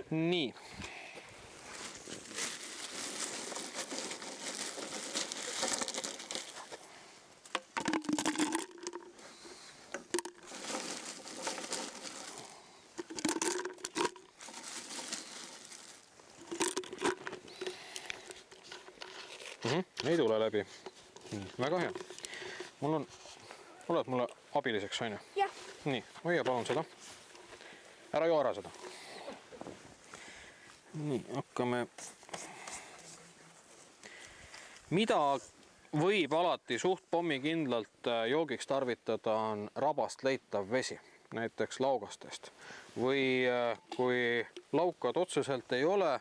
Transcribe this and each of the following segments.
Nii. Ei tule läbi. Väga hea. Oled mulle abiliseks, on ju? Jah. Nii, hoia palun seda. Ära joo ära seda. Nii, hakkame. Mida võib alati suht pommikindlalt joogiks tarvitada on rabast leitav vesi, näiteks laugastest. Või kui laukad otseselt ei ole,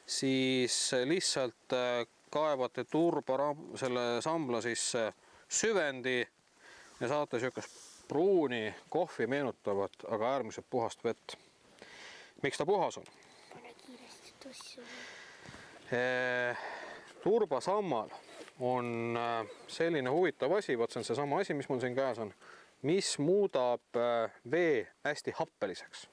siis lihtsalt kaevate turba selle sambla sisse süvendi ja saate niisugust pruuni kohvi meenutavat, aga äärmiselt puhast vett. Miks ta puhas on? Pane kiiresti tossu. Turbasammal on selline huvitav asi, vaat see on seesama asi, mis mul siin käes on, mis muudab vee hästi happeliseks.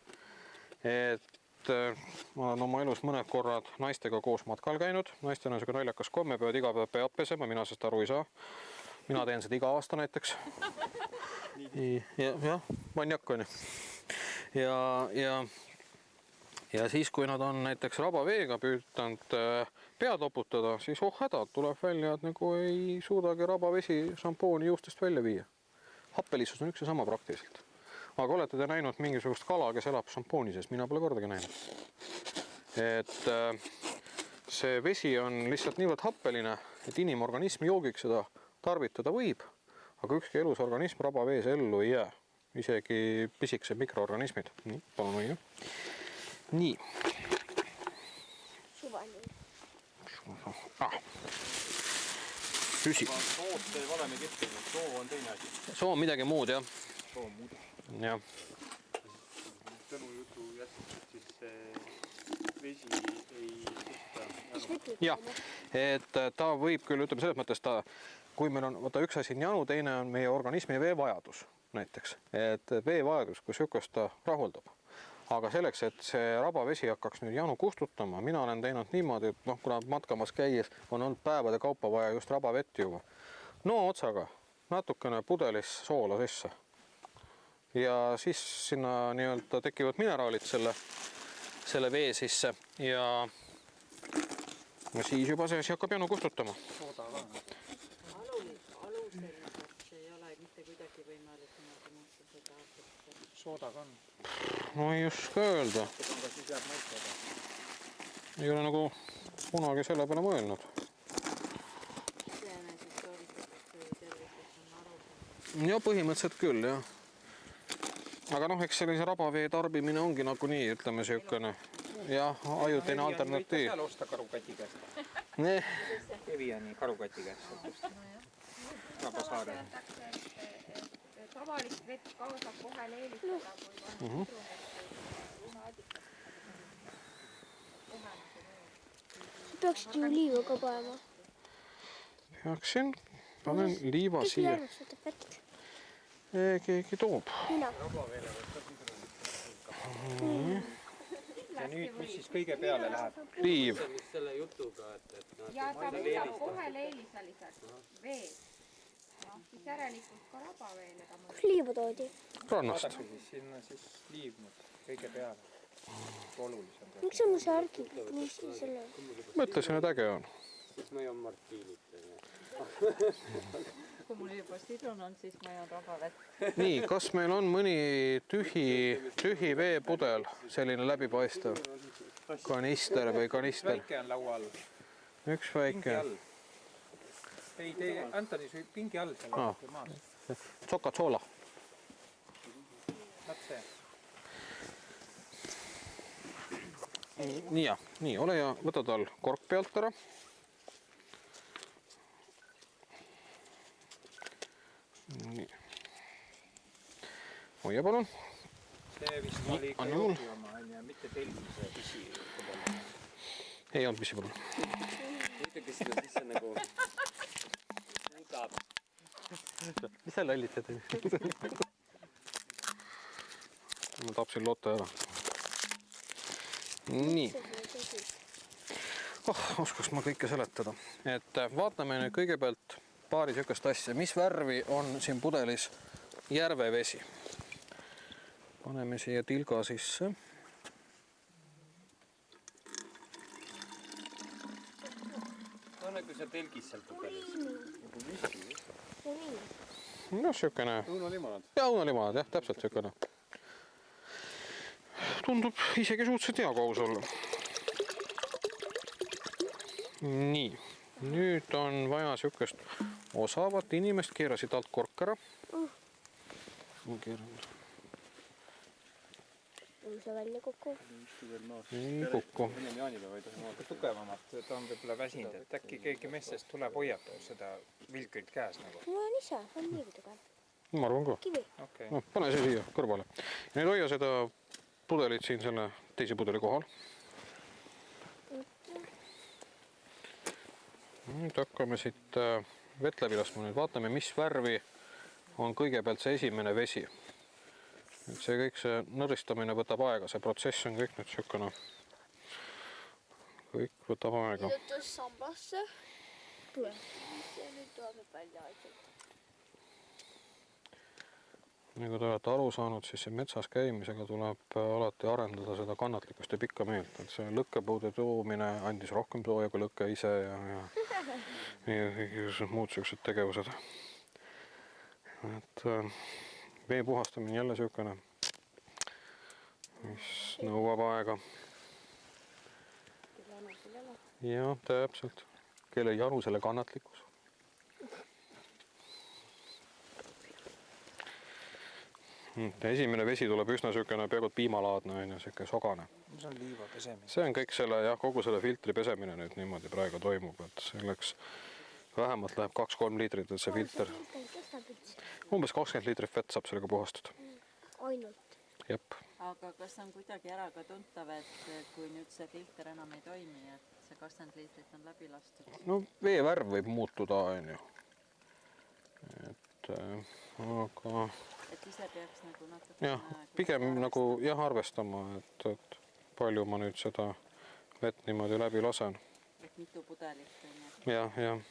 Ma olen oma elus mõned korrad naistega koos matkal käinud. Naistel on niisugune naljakas komme, peavad iga päev peab pesema, mina sest aru ei saa. Mina teen seda iga aasta näiteks. Jah, manjak on ju. Ja siis, kui nad on näiteks rabaveega püütanud pead oputada, siis hädad tuleb välja, et nagu ei suudagi rabavesi šampooni juustest välja viia. Happelisus on üks ja sama praktiliselt. Aga olete te näinud mingisugust kala, kes elab šampooni sees? Mina pole kordagi näinud. See vesi on lihtsalt niivõrd happeline, et inimorganism joogiks seda tarvitada võib, aga ükski elusorganism rabavees ellu ei jää. Isegi pisikesed mikroorganismid. Nii, palun hoia. Nii. Suvaline. Püsi. Soot ei valemi kippinud, soo on teine asi. Soo on midagi muud, jah? Soo on muud. Jah. Tõnu jutu jätkub, siis see vesi ei sütta. Jah, et ta võib küll, ütleme selles mõttes, kui meil on, üks asi on janu, teine on meie organismi veevajadus näiteks. Et veevajadus, kui sükust ta rahuldab. Aga selleks, et see rabavesi hakkaks nüüd janu kustutama, mina olen teinud niimoodi, et kuna matkamas käies on olnud päevade kaupa vaja just rabavett juua. No otsaga natukene pudelis soola sisse. Ja siis sinna nii-öelda tekivad mineraalid selle vee sisse ja siis juba see asi hakkab janu kustutama. Sooda ka. Aluselt see ei ole mitte kuidagi võimalik muuta seda aastat. Sooda ka on. No ei oska öelda. Aga siis jääb maitseda. Ei ole nagu kunagi selle peale mõelnud. Iseenesest soovitatakse terviseks on aru. Ja põhimõtteliselt küll, jah. Aga eks sellise rabavee tarbimine ongi nagu nii, ütleme siukene. Jah, ajutine alternatiiv. Seal osta karukati käest. Eviani karukati käest. Rabasaare. Tavalist vett kaasab kohe leelitada, kui on Peaksid ju liiva ka panema. Peaksin. Panen liiva siia. Keegi arvestab vett. Keegi toob. Mina. Ja nüüd, mis siis kõige peale läheb? Liiv. Selle jutuga, ja ta võtab kohe leelisaliselt veed. Siis järelikult ka rabaveele ta mõtleb. Liiva toodi. Rannast. Vaadake siis sinna siis liivnud kõige peale. Olulisem. Miks on mu särgid? Mis selle? Mõtlesin, et äge on. siis ma joon martiinit. Kui mul juba sidrun on, siis ma joon rabavett. Nii, kas meil on mõni tühi veepudel, selline läbipaistev? Kanister või kanister? Väike on laua all. Üks väike. Ei, Antoni, see pingi all seal maas. Coca-Cola. Vaat see. Nii, ole ja võta tal kork pealt ära. Nii. Hoia palun. See vist oli ikka joogi oma, mitte tellise pisi. Ei olnud pisi palun. Muidugi seda sisse nagu muudab. Mis sa lollitsed? Ma tapsin lotte ära. nii. Oskaks ma kõike seletada. Et vaatame nüüd kõigepealt paari sihukest asja. Mis värvi on siin pudelis järvevesi? Paneme siia tilga sisse. No nagu see telgis seal pudelis. No sihukene. Õunalimonad. Ja õunalimonad, jah, täpselt sihukene. Tundub isegi suhteliselt hea koos olla. Nii, nüüd on vaja sihukest osavat inimest, keerasid alt kork ära. On see välja kokku? Nii kokku. Tugevamat, ta on võib-olla väsinud, et äkki keegi meestest tuleb hoiab seda vilkrit käes nagu. Ma olen ise, on niigi tugev. Ma arvan ka. Kivi. Okei. No, pane see siia kõrvale. Ja nüüd hoia seda pudelit siin selle teise pudeli kohal. Nüüd hakkame siit vett läbi laskma. Nüüd vaatame, mis värvi on kõigepealt see esimene vesi. Et see kõik see nõristamine võtab aega, see protsess on kõik nüüd sihukene. Kõik võtab aega. Lõtus sambasse. Tule. Ja nüüd tuleb välja aitselt. Nagu te olete aru saanud, siis see metsas käimisega tuleb alati arendada seda kannatlikkust ja pikka meelt. Et see lõkkepuude toomine andis rohkem sooja kui lõkke ise ja muud sellised tegevused. Et vee puhastamine jälle sihukene, mis nõuab aega. Ja täpselt. Kelle janu selle kannatlikkus. Esimene vesi tuleb üsna sihukene peaaegu piimalaadne, sihuke sogane. See on liiva pesemine. See on kõik selle, jah, kogu selle filtri pesemine nüüd niimoodi praegu toimub, et selleks vähemalt läheb 2-3 liitrit, et see filter. Umbes 20 liitrit vett saab sellega puhastada. Ainult. Jep. Aga kas on kuidagi ära ka tuntav, et kui nüüd see filter enam ei toimi, et see 20 liitrit on läbi lastud? No vee värv võib muutuda, on ju. Et aga... Et ise peaks nagu natuke... Jah, pigem nagu jah arvestama, et palju ma nüüd seda vett niimoodi läbi lasen. Et mitu pudelit on ju? Jah, jah.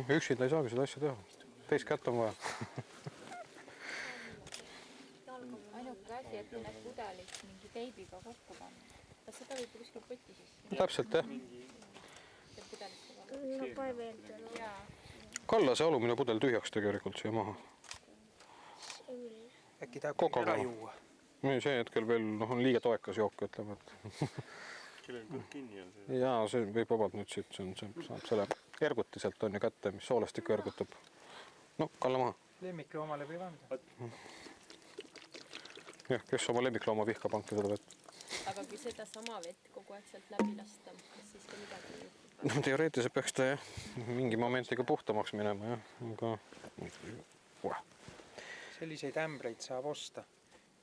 Üksinda ei saagi seda asja teha. Teist kätt on vaja. Ainuke asi, et need pudelid mingi teibiga kokku panna. Kas seda võib kuskil poti sisse? Täpselt, jah. See pudelisse panna. No pane veel tänu. Jaa. Kalla see alumine pudel tühjaks tegelikult siia maha. Äkki tahab kõik ära juua? See hetkel veel on liiga toekas jook, ütleme. Kellel kõht kinni on see? Jaa, see võib vabalt nüüd siit, saab selle ergutiselt on ju kätte, mis soolestikku ergutab. No, kalla maha. Lemmikloomale võib anda. Jah, kes oma lemmiklooma vihkab, andke seda vett. Aga kui seda sama vett kogu aeg sealt läbi lasta, kas siis ka midagi ei juhtub? No teoreetiliselt peaks ta jah, mingi momentiga puhtamaks minema, jah. Aga... Selliseid ämbreid saab osta.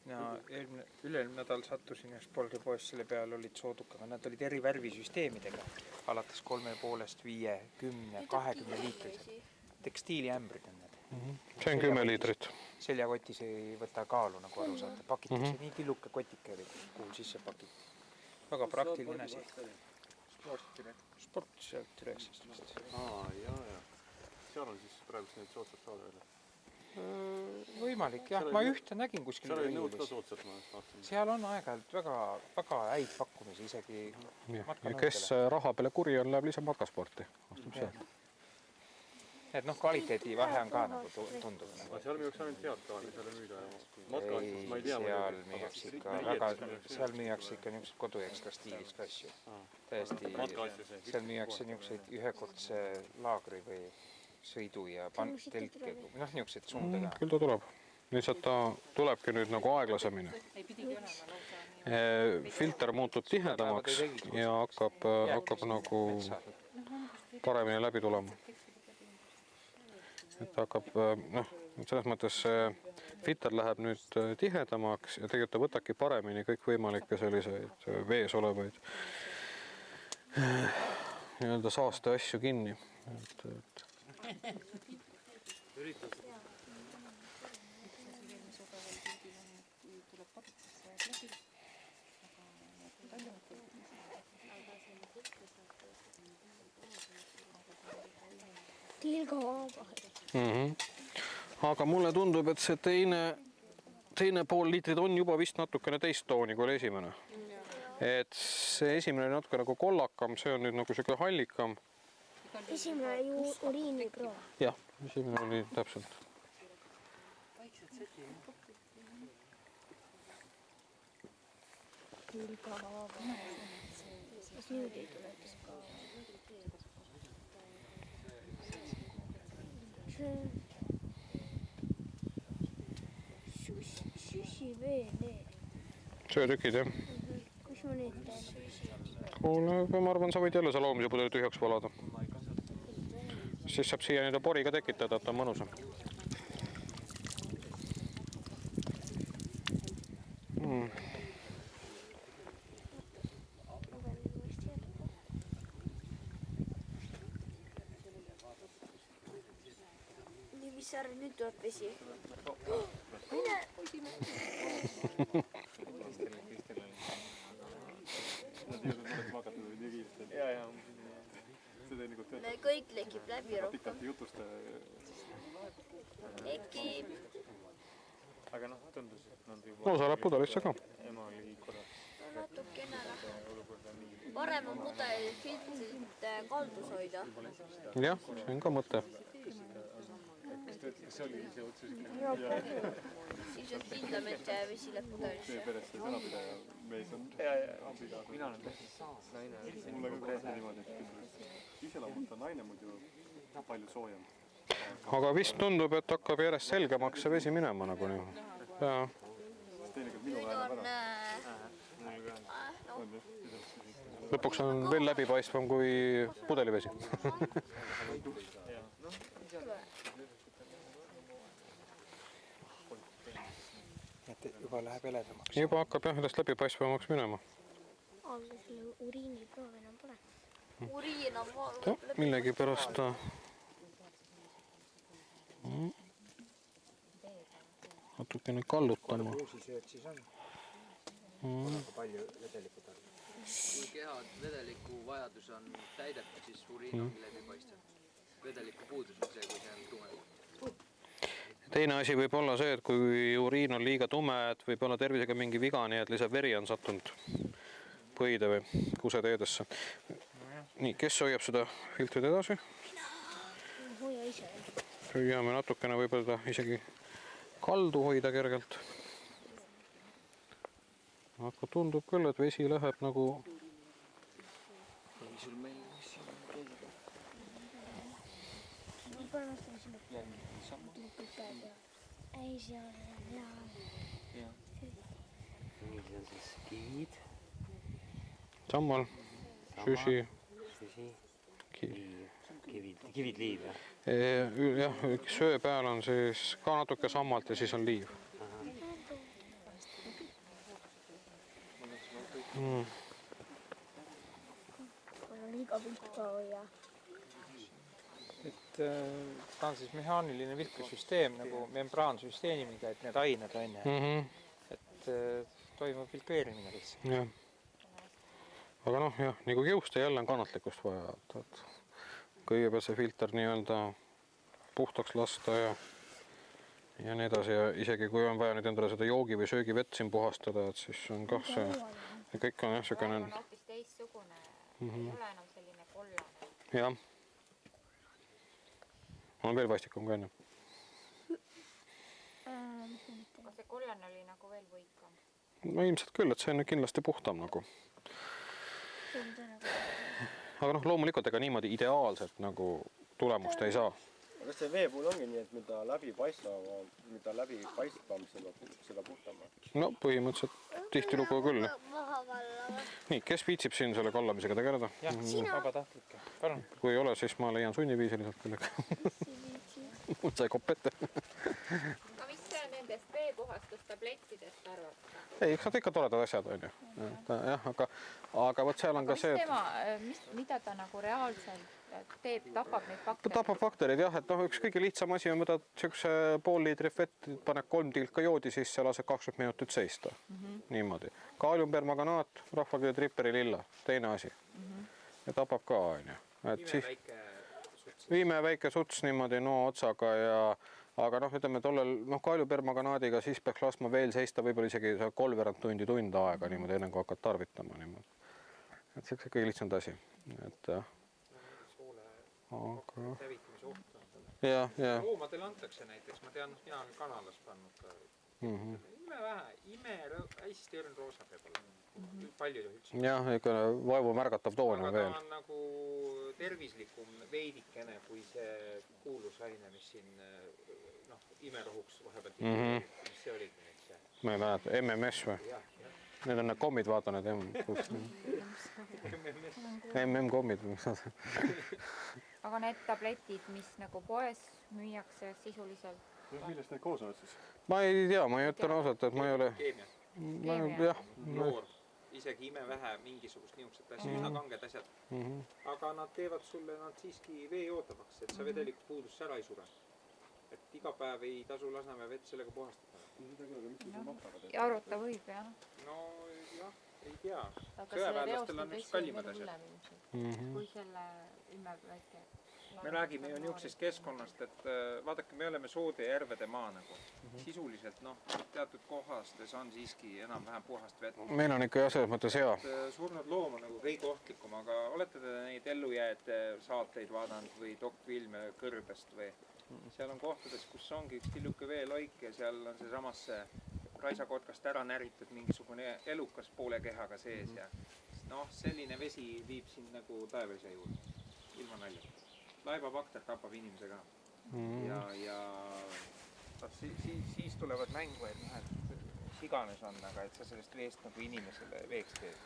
Üle-eelmine nädal sattusin just Polgi-poes, selle peal olid soodukaga. Nad olid eri värvisüsteemidega. Alates 3,5, 5, 10, 20 liitrised. Tekstiiliämbrid on need. See on 10 liitrit. Seljakotis ei võta kaalu, nagu aru saate. Pakitakse nii tilluke kotike oli, kuhu sisse pakid. Väga praktiline asi. Sport sealt üles. Jaa. Seal on siis praegu need soodsad saada veel. Võimalik, jah. Ma ühte nägin kuskil. Seal oli nõud ka soodsad, ma vaatasin. Seal on aeg-ajalt väga häid pakkumisi, isegi Ja kes raha peale kuri on, läheb lihtsalt matkasporti. Et kvaliteedi vahe on ka nagu tundub. Seal müüakse ainult head kaali, seal ei müüda. Seal müüakse ikka niisugused koduekstra stiilis ka asju. Täiesti, seal müüakse niisuguseid ühekordse laagri või sõidu ja telke, niisugused suundega. Küll ta tuleb. Lihtsalt ta tulebki nüüd nagu aeglasemini. Ei pidigi olema lausa nii filter muutub tihedamaks ja hakkab nagu paremini läbi tulema. Et hakkab, noh, selles mõttes filter läheb nüüd tihedamaks ja tegelikult ta võtabki paremini kõikvõimalikke selliseid vees olevaid nii-öelda saaste asju kinni. Aga mulle tundub, et see teine pool liitrit on juba vist natukene teist tooni kui esimene. Et see esimene on natuke nagu kollakam, see on nüüd nagu selline hallikam. Esimene ju uriiniproov. Jah, esimene oli täpselt. Kas nüüd ei tule? Süsi veel. Söötükid, jah. Kus ma nüüd teen? Kuule, ma arvan, sa võid jälle see loomise pudeli tühjaks valada. Siis saab siia nii pori ka tekitada, et on mõnusam. Mis sa arvad, nüüd tuleb vesi? Me kõik lekib läbi rohkem. Lekib. Aga noh, tundus, et nad juba... No, sa läheb pudelisse ka. Ema oli korra. No natukene parem on pudeli filtrit kaldus hoida. Jah, see on ka mõte. Kas see oli see otsus ikka? Siis on kindlam, et vesi läheb pudelisse. See peres see sõnapidaja mees on abikaasa. Mina olen tähtis naine. Mulle ka korras niimoodi, et iseloomuta naine muidu palju soojem. Aga vist tundub, et hakkab järjest selgemaks see vesi minema nagu nii. Jaa. Nüüd on... Lõpuks on veel läbipaistvam kui pudelivesi. Et juba läheb eledamaks. Juba hakkab jah, sellest läbipaistvamaks minema. Aga selle uriiniproov enam pole. Uriin on... Millegi pärast ta... Natukene kallutama. Ruusisööt siis on. Palju vedelikku tarvib. Kui keha vedeliku vajadus on täidetud, siis uriin on läbipaistev. Vedeliku puudus on see, kui see on tume. Teine asi võib olla see, et kui uriin on liiga tume, et võib olla tervisega mingi viga, nii et lihtsalt veri on sattunud põhide või kuseteedesse. Nii, kes hoiab seda filtrit edasi? Hoia ise. Püüame natukene võib-olla isegi kaldu hoida kergelt. Aga tundub küll, et vesi läheb nagu... Ei, see on hea. Nüüd on siis kivid. Sammal, süsi. Kivid liiv, jah? Jah, söö peal on siis ka natuke sammalt ja siis on liiv. Liiga pikka hoia. Et ta on siis mehaaniline vilkesüsteem nagu membraansüsteemiga, et need ained on. Et toimub filtreerimine lihtsalt. Jah. Aga noh, jah, nagu kiuste jälle on kannatlikkust vaja. Kõigepealt see filter nii-öelda puhtaks lasta ja nii edasi. Ja isegi kui on vaja nüüd endale seda joogi või söögivett siin puhastada, et siis on kah see... Ja kõik on jah, selline... on hoopis teistsugune. Ei ole enam selline kollane. Jah. On veel vastikum ka enne. Aga see kollane oli nagu veel võikam. No ilmselt küll, et see on kindlasti puhtam nagu. Aga noh, loomulikult ega niimoodi ideaalselt nagu tulemust ei saa. kas see vee puhul ongi nii, et mida läbipaistvam, seda puhtamad? No põhimõtteliselt tihtilugu küll. Nii, kes viitsib siin selle kallamisega tegeleda? Jah, vabatahtlikke. Palun. Kui ei ole, siis ma leian sunniviisiliselt kellega. Mul sai kopp ette. Aga mis see nendest veepuhastustablettidest arvad? Ei, eks nad ikka toredad asjad on ju. Jah, aga võt seal on ka see, Mida ta nagu reaalselt teeb, tapab neid ta baktereid? tapab bakterid jah, et üks kõige lihtsam asi on võtad siukse pool liitrit vett, paned 3 tilka joodi sisse, lased 20 minutit seista. Niimoodi. Kaaliumpermanganaat, rahvakeeli tripperi lilla, teine asi. Ja tapab ka on ju. Viime väike suts niimoodi noo otsaga ja aga ütleme tollel kaaliumpermanganaadiga siis peaks laskma veel seista võib-olla isegi 3/4 tund aega niimoodi enne kui hakkad tarvitama niimoodi. Et see on kõige lihtsam asi. Et ja. Loomadele antakse näiteks, ma tean, mina olen kanalas pannud ka. Hästi roosa peab olema. Palju üldse. Jah, ikka vaevu märgatav toon on veel. Aga ta on nagu tervislikum veidikene kui see kuulus aine, mis siin imerohuks vahepealt mis see oligi nüüd see? Ma ei mäleta, MMS või? Need on need kommid, vaata need MM-kommid. Aga need tabletid, mis nagu poes müüakse sisuliselt? Millest need koos on siis? Ma ei tea, ma ei ütlen ausalt, et ma ei ole... Keemia. Loor. Isegi imevähe mingisugust niisugused asjad, üsna kanged asjad. Aga nad teevad sulle nad siiski vee ootavaks, et sa vedeliku puudust ära ei sure. Et iga päev ei tasu Lasnamäe vett sellega puhastada. Aruta võib, jah? No jah, ei tea. Aga see reostab vesi kallimad veel asjad. hullem. Kui selle imeväike... Me räägime ju niisugusest keskkonnast, et vaadake, me oleme soode ja järvede maa nagu. Sisuliselt, teatud kohastes on siiski enam-vähem puhast vett. Meil on ikka jah, selles mõttes hea. Surnud loom on nagu kõige ohtlikum, aga olete te neid ellujääjate saateid vaadanud või dokfilme Kõrbest või? Seal on kohtades, kus ongi üks tilluke veeloik ja seal on see samas raisakotkast ära näritud mingisugune elukas poole kehaga sees ja selline vesi viib sind nagu taevese juurde, ilma nalja. Laibabakter tapab inimese ka ja siis tulevad mängu, et mis iganes on, aga et sa sellest veest nagu inimesele veeks teed.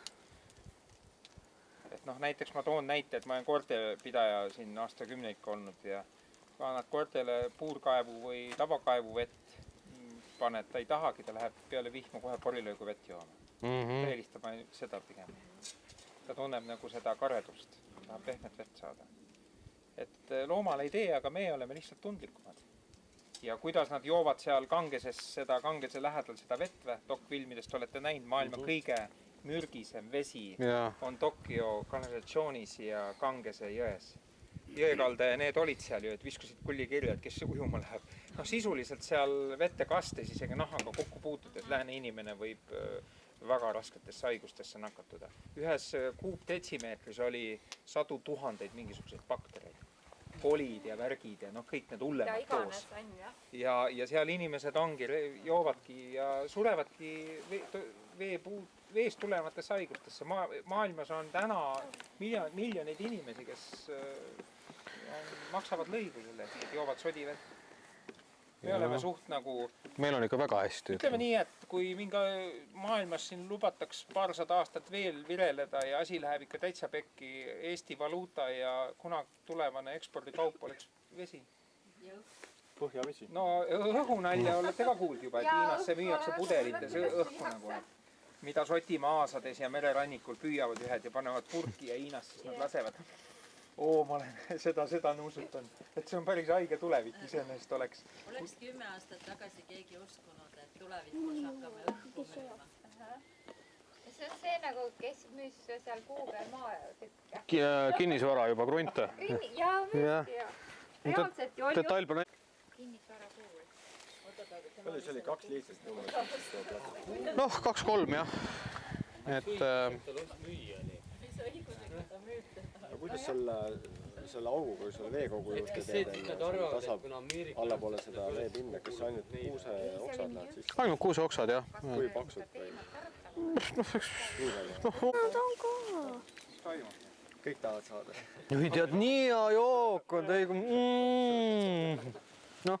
Et näiteks ma toon näite, et ma olen koortepidaja siin aastakümneid olnud ja kui annad koortele puurkaevu või tavakaevu vett paned, ta ei tahagi, ta läheb peale vihma kohe porilöögu vett jooma. Ta eelistab seda pigem. Ta tunneb nagu seda karedust, tahab pehmet vett saada. Et loomal ei tee, aga me oleme lihtsalt tundlikumad. Ja kuidas nad joovad seal kangeses, seda kangese lähedal seda vett või? Dokfilmidest olete näinud, maailma kõige mürgisem vesi on Tokyo kanalisatsioonis ja Kangese jões. Jõekalda ja need olid seal ju, et viskasid kulli kirja, et kes ujuma läheb. Sisuliselt seal vette kastes isegi nahaga kokku puutudes lääne inimene võib väga rasketesse haigustesse nakatuda. Ühes kuupdetsimeetris oli 100 000 mingisuguseid baktereid. Kolid ja värgid ja kõik need hullemad koos. Ja seal inimesed ongi, joovadki ja surevadki veest tulevates haigustesse. Maailmas on täna miljoneid inimesi, kes maksavad lõivu selle, et joovad sodivett. Me oleme suht nagu... Meil on ikka väga hästi. Ütleme nii, et kui mingi maailmas siin lubataks paarsada aastat veel vireleda ja asi läheb ikka täitsa pekki, Eesti valuuta ja kunagi tulevane ekspordikaup oleks vesi. Põhjavesi. No õhunalja olete ka kuuld juba, et Hiinasse müüakse pudelites õhku nagu, mida Šotimaa aasades ja mererannikul püüavad ühed ja panevad purki ja Hiinas siis nad lasevad. Ma olen seda nuusutan, et see on päris haige tulevik, iseenesest oleks. Oleks 10 aastat tagasi keegi uskunud, et tulevikus hakkame õhku müüma. See on see nagu, kes müüs seal kuu peal maa kinnisvara juba, krunte. Jaa, müüsti ja. Reaalselt ju oli detailplan... kinnisvara kuu. Palju see oli 2 liitrit numbrit? 2-3 jah. Et... Kuidas selle augu, kui selle veekogu juurde teed, tasab allapoole seda veepinda, kas ainult kuuse oksad lähevad sisse? Ainult kuuse oksad, jah. Kui paksud või? kõik tahavad saada. Tead, nii hea jook on täiega. Noh.